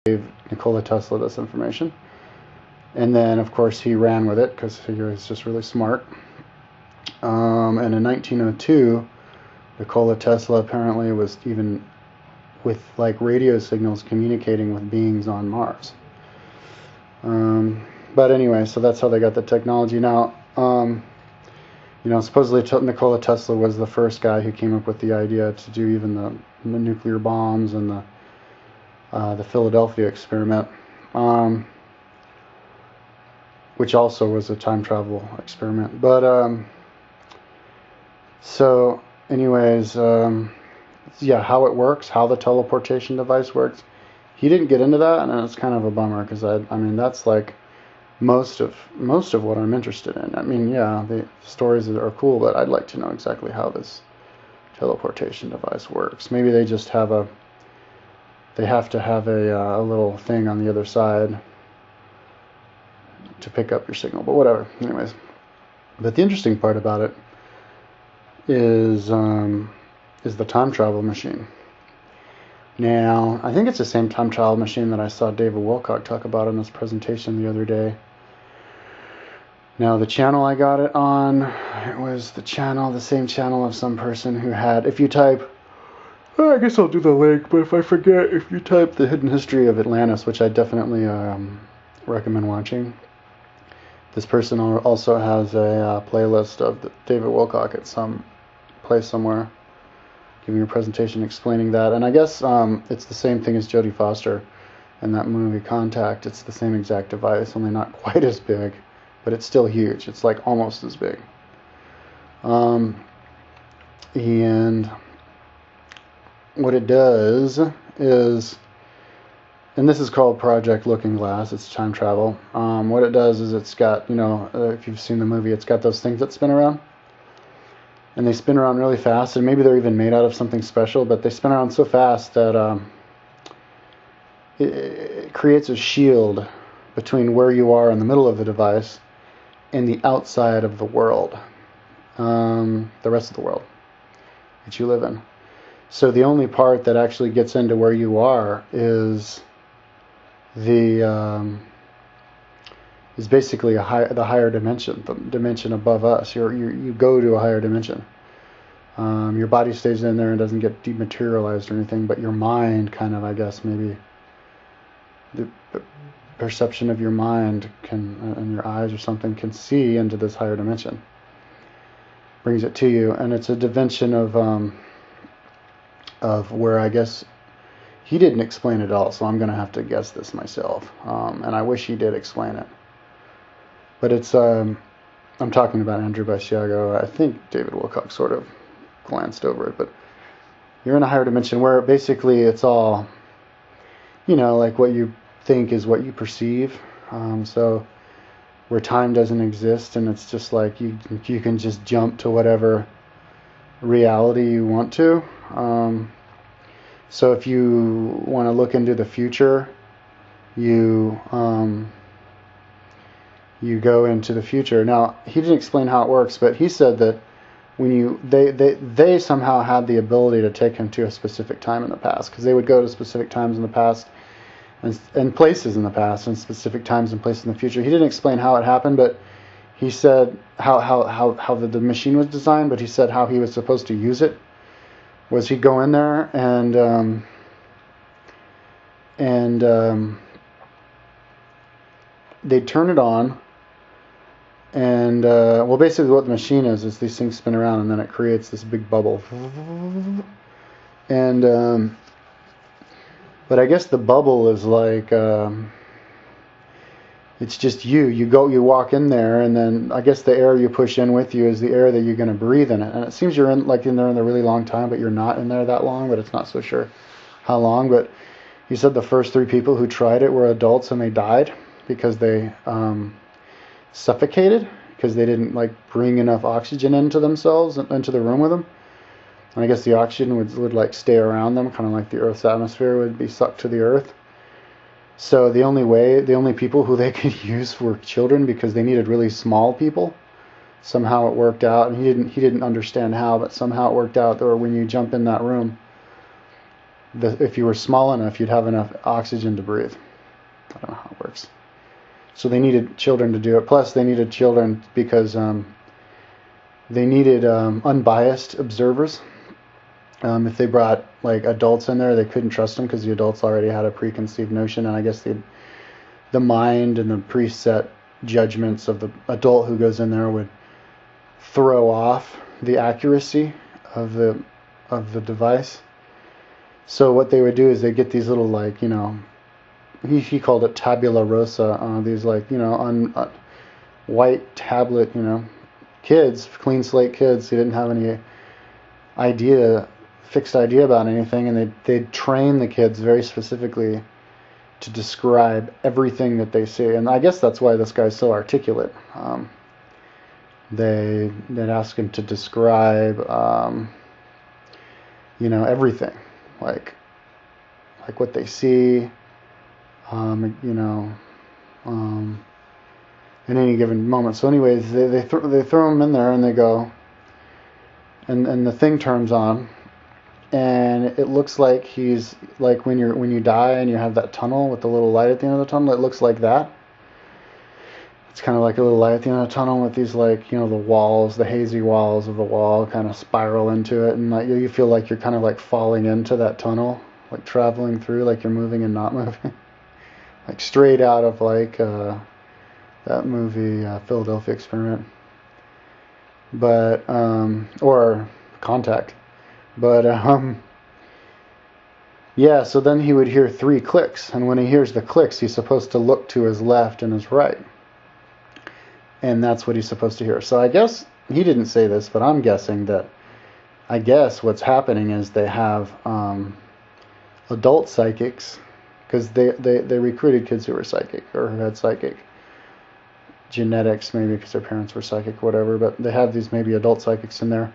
gave Nikola Tesla this information. And then, of course, he ran with it because he was just really smart. And in 1902, Nikola Tesla apparently was even with like radio signals communicating with beings on Mars. But anyway, so that's how they got the technology. Now, supposedly Nikola Tesla was the first guy who came up with the idea to do even the nuclear bombs and the Philadelphia experiment, which also was a time travel experiment. But so anyways, yeah, how it works, how the teleportation device works, he didn't get into that, and it's kind of a bummer because I mean that's like most of what I'm interested in. I mean, yeah, the stories are cool, but I'd like to know exactly how this teleportation device works. Maybe they just have to have a little thing on the other side to pick up your signal, but whatever. Anyways, but the interesting part about it is the time travel machine. Now, I think it's the same time travel machine that I saw David Wilcock talk about in this presentation the other day. Now, the channel I got it on, it was the same channel of some person who had, if you type, I guess I'll do the link, but if I forget, if you type the hidden history of Atlantis, which I definitely recommend watching, this person also has a playlist of David Wilcock at some place somewhere, giving a presentation explaining that. And I guess it's the same thing as Jodie Foster in that movie Contact. It's the same exact device, only not quite as big, but it's still huge. It's like almost as big. And what it does is, and this is called Project Looking Glass, it's time travel. What it does is it's got, if you've seen the movie, it's got those things that spin around. And they spin around really fast, and maybe they're even made out of something special, but they spin around so fast that it creates a shield between where you are in the middle of the device and the outside of the world, the rest of the world that you live in. So the only part that actually gets into where you are is is basically the higher dimension, the dimension above us. You go to a higher dimension. Your body stays in there and doesn't get dematerialized or anything, but your mind kind of, I guess, maybe the perception of your mind and your eyes or something can see into this higher dimension. Brings it to you, and it's a dimension of where, I guess, he didn't explain it all, so I'm going to have to guess this myself. And I wish he did explain it. But it's, I'm talking about Andrew Basiago. I think David Wilcock sort of glanced over it, but you're in a higher dimension where basically it's all, like what you think is what you perceive. So where time doesn't exist, and it's just like you can just jump to whatever reality you want to. So if you want to look into the future, you go into the future. Now, he didn't explain how it works, but he said that when they somehow had the ability to take him to a specific time in the past, because they would go to specific times in the past and places in the past and specific times and places in the future. He didn't explain how it happened, but he said how the machine was designed, but he said how he was supposed to use it was he'd go in there and they'd turn it on, and basically what the machine is these things spin around and then it creates this big bubble, and but I guess the bubble is like it's just you walk in there, and then I guess the air you push in with you is the air that you're going to breathe in it. And it seems you're in there in a really long time, but you're not in there that long, but it's not so sure how long. But he said the first 3 people who tried it were adults, and they died because they suffocated because they didn't bring enough oxygen into themselves, into the room with them. And I guess the oxygen would stay around them, kind of like the Earth's atmosphere would be sucked to the Earth. So the only people who they could use were children, because they needed really small people. Somehow it worked out, and he didn't understand how, but somehow it worked out. Or when you jump in that room, if you were small enough, you'd have enough oxygen to breathe. I don't know how it works. So they needed children to do it. Plus, they needed children because they needed unbiased observers. If they brought like adults in there, they couldn't trust them because the adults already had a preconceived notion, and I guess the mind and the preset judgments of the adult who goes in there would throw off the accuracy of the device. So what they would do is they get these little, like, you know, he called it tabula rosa, these, like, you know, white tablet, you know, kids, clean slate kids who didn't have any fixed idea about anything, and they'd train the kids very specifically to describe everything that they see. And I guess that's why this guy's so articulate. They'd ask him to describe, you know, everything, like what they see, you know, in any given moment. So anyways, they throw him in there, and they go, and the thing turns on, and it looks like he's like when you die and you have that tunnel with the little light at the end of the tunnel. It looks like that. It's kind of like a little light at the end of the tunnel with these, like, you know, the walls, the hazy walls of the wall kind of spiral into it, and like you feel like you're kind of like falling into that tunnel, like traveling through, like you're moving and not moving, like straight out of like that movie Philadelphia Experiment, but or Contact. But yeah, so then he would hear 3 clicks, and when he hears the clicks, he's supposed to look to his left and his right, and that's what he's supposed to hear. So I guess he didn't say this, but I'm guessing that what's happening is they have adult psychics, because they recruited kids who were psychic or who had psychic genetics, maybe because their parents were psychic or whatever, but they have these maybe adult psychics in there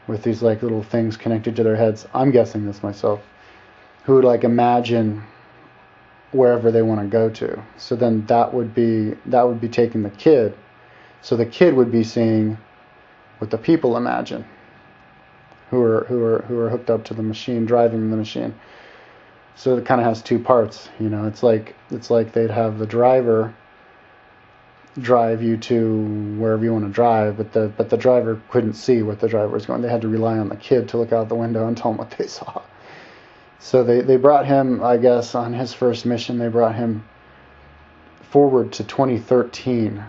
with these like little things connected to their heads. I'm guessing this myself, who would like imagine wherever they want to go to. So then that would be taking the kid. So the kid would be seeing what the people imagine, who are hooked up to the machine, driving the machine. So it kind of has 2 parts, you know. It's like they'd have the driver drive you to wherever you want to drive, but the driver couldn't see what the driver was going. They had to rely on the kid to look out the window and tell them what they saw. So they brought him, I guess, on his first mission, they brought him forward to 2013,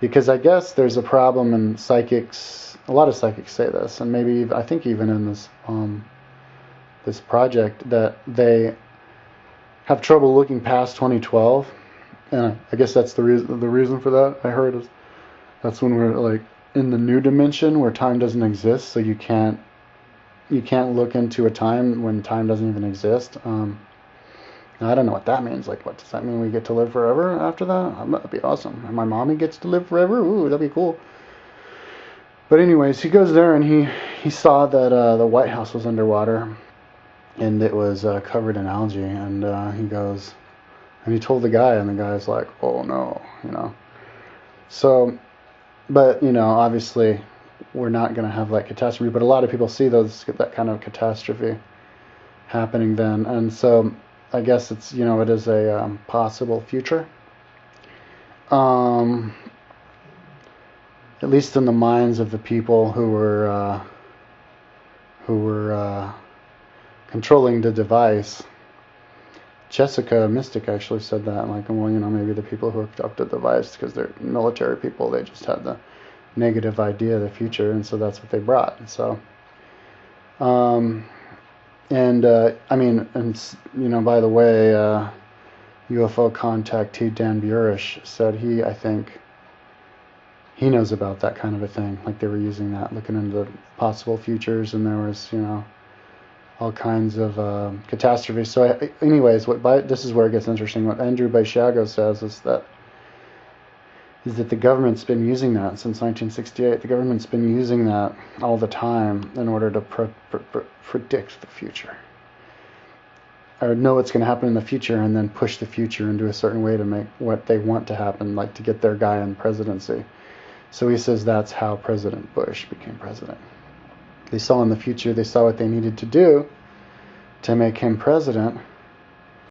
because I guess there's a problem in psychics. A lot of psychics say this, and maybe I think even in this project, that they have trouble looking past 2012. And I guess that's the reason for that, I heard, is that's when we're like in the new dimension where time doesn't exist, so you can't look into a time when time doesn't even exist. Now, I don't know what that means. Like, what does that mean? We get to live forever after that? That'd be awesome. And my mommy gets to live forever? Ooh, that'd be cool. But anyways, he goes there, and he saw that the White House was underwater, and it was covered in algae, and he goes... And he told the guy, and the guy's like, oh no, you know. So, but, you know, obviously we're not going to have like catastrophe, but a lot of people see that kind of catastrophe happening then. And so I guess it's, you know, it is a possible future. At least in the minds of the people who were controlling the device. Jessica Mystic actually said that, like, well, you know, maybe the people who hooked up to the device, because they're military people, they just had the negative idea of the future, and so that's what they brought. And so, I mean, and you know, by the way, UFO contactee Dan Burish said I think he knows about that kind of a thing. Like, they were using that, looking into possible futures, and there was, you know, all kinds of catastrophes. So anyways, this is where it gets interesting. What Andy Basiago says is that the government's been using that since 1968. The government's been using that all the time in order to predict the future, or know what's going to happen in the future, and then push the future into a certain way to make what they want to happen, like to get their guy in presidency. So he says that's how President Bush became president. They saw in the future, they saw what they needed to do to make him president.